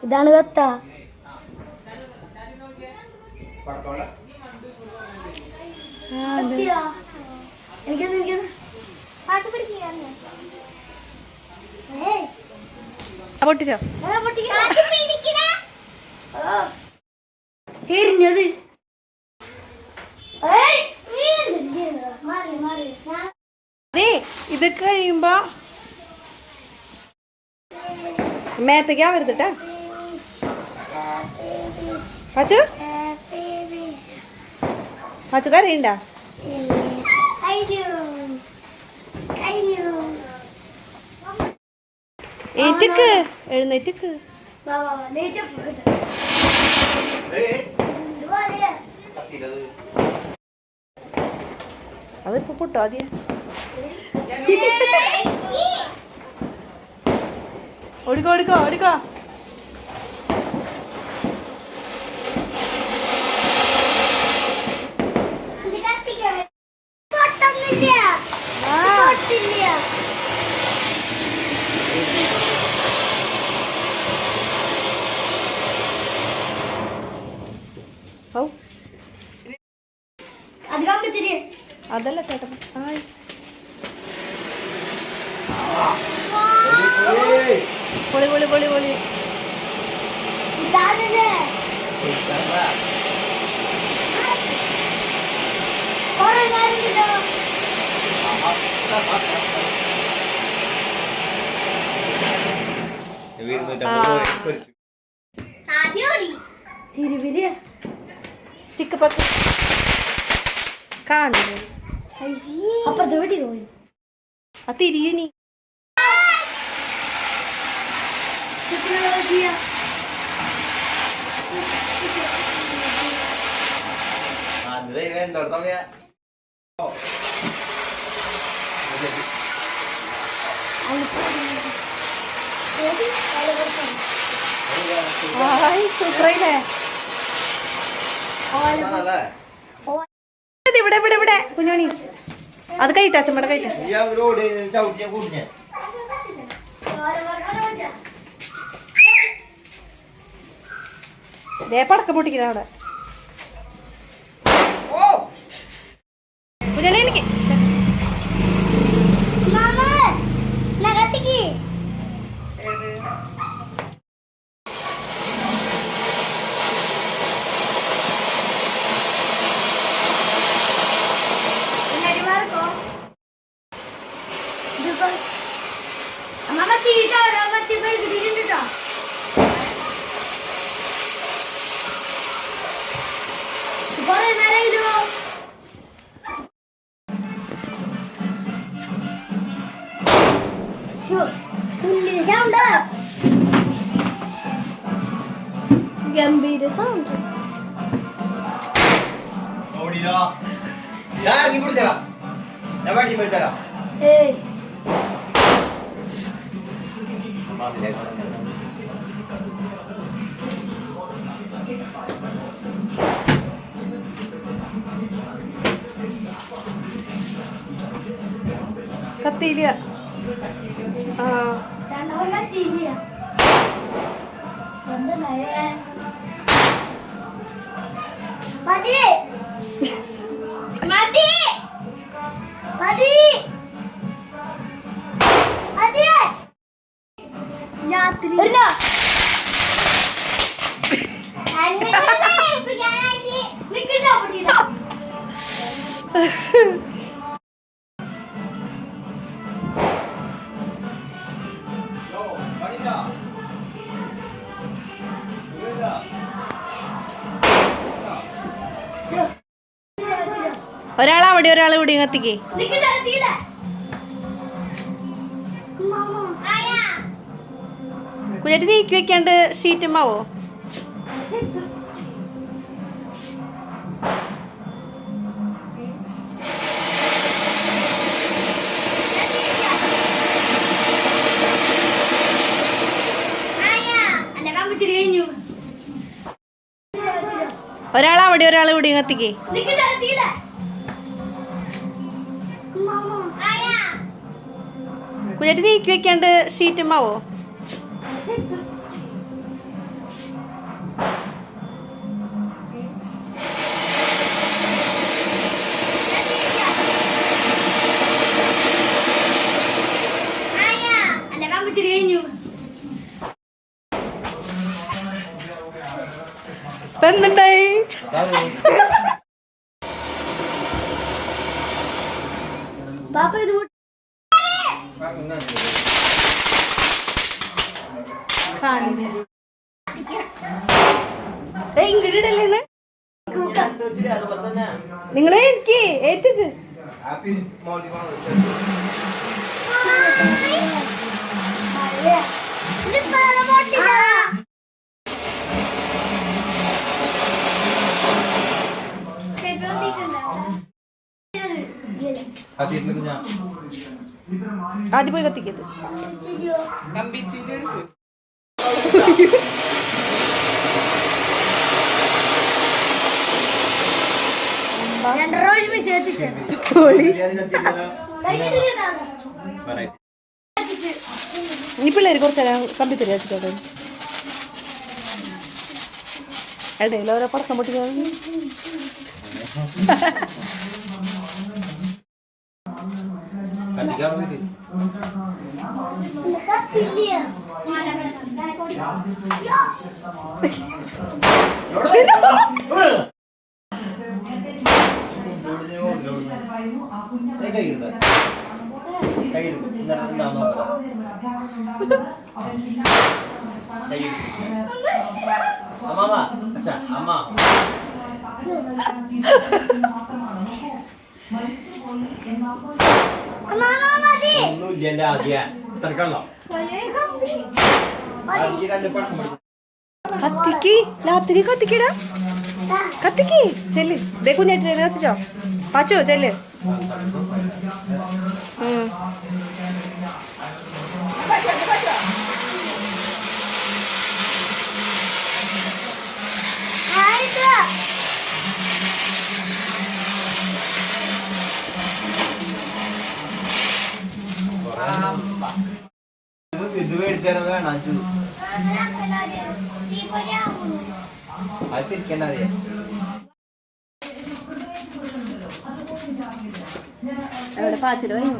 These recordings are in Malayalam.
ഇതാണ് കത്ത. പൊട്ടിച്ചോ ശരിഞ്ഞത് അതെ. ഇത് കഴിയുമ്പോ മേത്തേക്കാ വരുത്തിട്ടാ അച്ചു അച്ചു കറിയുണ്ടാ ഏറ്റിക്ക് എഴുന്നേറ്റിക്ക്. അതിപ്പോ പൊട്ടോ ആദ്യം ഓടിക്കോ ഓടിക്കോ ഓടിക്കോ. അതല്ല ചേട്ടൻ പൊളി പൊളി പൊളി പൊളി. ചിക്കപ്പത്ത് കാണുന്നു അപ്പുറത്ത് വീട്ടിൽ പോയി ആ തിരിയണി. സൂപ്പറല്ലേ. ഇവിടെ ഇവിടെ ഇവിടെ കുഞ്ഞോണി അത് കഴിട്ടാ അച്ഛമ്മടെ കഴിട്ടാ. ദേ പടക്കം പൊട്ടിക്കണ അവിടെ കുഞ്ഞോണി. എനിക്ക് ഗംഭീര സൗണ്ട്. കത്തിയില്ല. ആ ഒരാളവിടെ ഒരാൾ ഇവിടെ കത്തിക്കേ. കുഞ്ഞേറ്റ് നീക്കി വെക്കാണ്ട് ഷീറ്റുമാവോ? ഒരാളവിടെ ഒരാൾ ഇവിടെ കത്തിക്കേ. കുഞ്ഞേട്ടി നീക്കി വെക്കാണ്ട് ഷീറ്റുമാവോ? എന്തുണ്ടായി? പാപ്പ ഇത് ഇങ്ങോട്ടല്ലേ നിങ്ങളെ എനിക്ക് ഏറ്റുക്ക് ആദ്യം പോയി കത്തിക്കത്. ഈ പിള്ളേര് കുറച്ചേരം കമ്പ്യൂട്ടർ വെച്ചിട്ടോട്ടെ. ഇടയിൽ ഓരോ പടക്കം പൊട്ടിക്കാൻ കത്തിക്ക് രാത്രി കത്തിക്കടാ കത്തിക്ക് ചെല്ല് ദേ കുഞ്ഞേട്ടനെ കത്തിച്ചോ പാച്ചോ ചെല്ല് ഇത് മേടിച്ചാൽ അത് തിരിക്കണ്ട അറിയാം. അവിടെ പാച്ചിട്ട് വരും.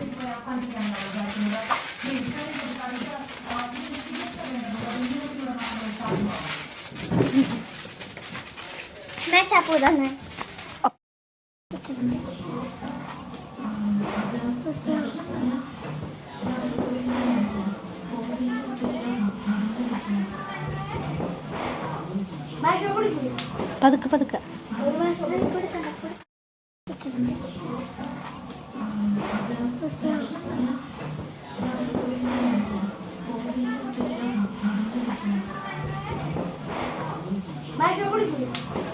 പതുക്കെ പതുക്കെ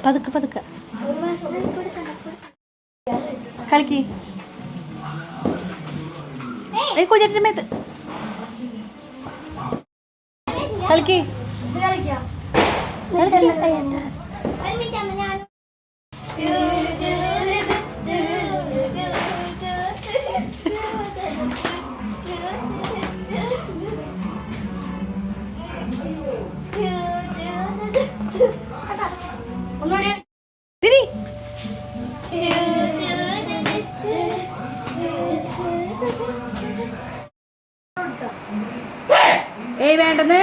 പതുക്കെ പതുക്കെ കളിക്ക് കുഞ്ഞിന്റെ മേത്ത് കളിക്ക് ഏയ് വേണ്ടെന്ന്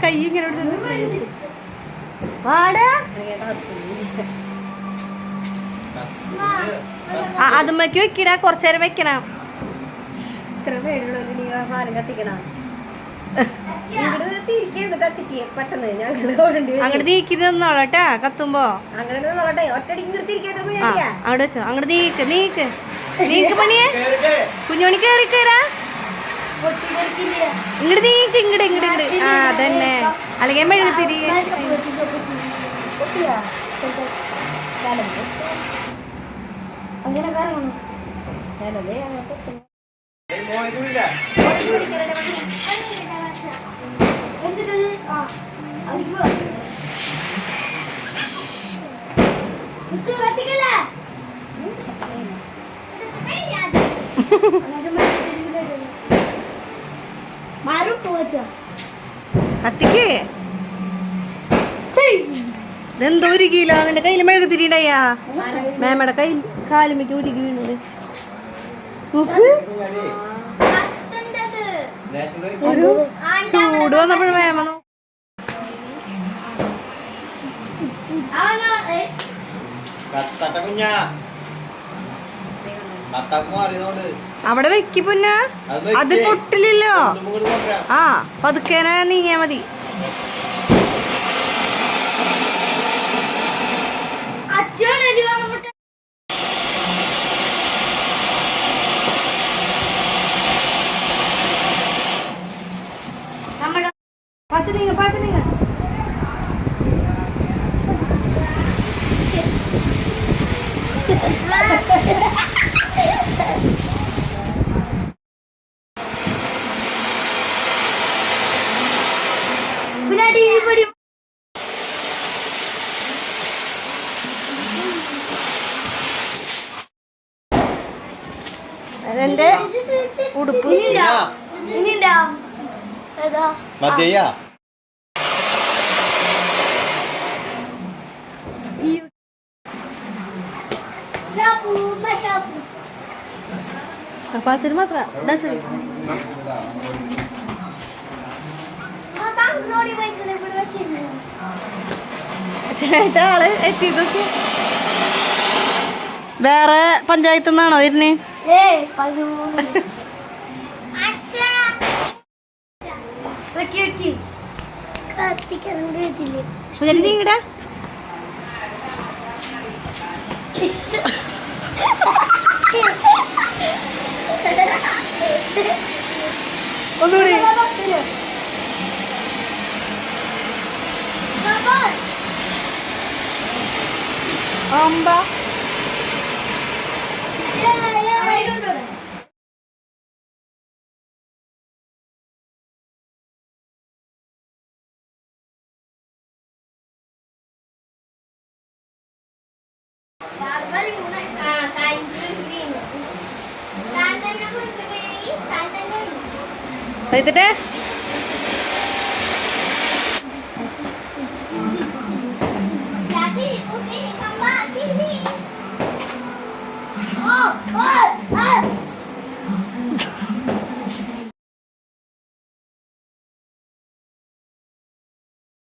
കൈ ഇങ്ങനെ അതുമ്മക്ക് വെക്കണ കൊറച്ചേരം വെക്കണം. അങ്ങോട്ട് നീക്കി നിന്നോളട്ടാ കത്തുമ്പോ അങ്ങോട്ട് വെച്ചോ. അങ്ങോട്ട് നീക്ക് നീക്ക് നീക്ക് പണിയെ കുഞ്ഞോണി കേറി കയറാ ഇങ്ങോട്ട് നീക്ക് ഇങ്ങോട്ട് ഇങ്ങോട്ട് ഇങ്ങോട്ട്. ആ അതന്നെ അല്ലെങ്കിൽ മെഴുകുതിരി അങ്ങനെ മോനിക്കില്ല. എന്നിട്ടത് ആ അയ്യോ ഇത് കത്തിക്കല്ലേ മാറും പോച്ചോ കത്തിക്ക്. ഇതെന്തോ ഒരു കിലോ നിന്റെ കയ്യിൽ മെഴുകു തിരിണ്ടായാ മേമയുടെ കയ്യിൽ കാലുമിക്ക് ഉരുകി വീണത്. നോക്ക് ഒരു ചൂട് വന്നപ്പോഴും മേമ കത്തട്ട കുഞ്ഞാ. കത്താക്കും അറിയുന്നോണ്ട് അവിടെ വെക്കി പൊന്ന. അത് പൊട്ടില്ലല്ലോ. ആ പതുക്കേനെ നീങ്ങിയാ മതി. പാച്ചു നീങ്ങ പാച്ചു നീങ്ങ. അതെന്റെ ഉടുപ്പ്. മതിയാ. പാച്ചന് മാത്ര ഡാൻസ് ചേട്ടാ ആള് എത്തിയതൊക്കെ വേറെ പഞ്ചായത്തിൽ നിന്നാണോ വരുന്നേ? നീങ്ങടാ ഒന്നുകൂടി. അമ്പ കഴിത്തിട്ടെ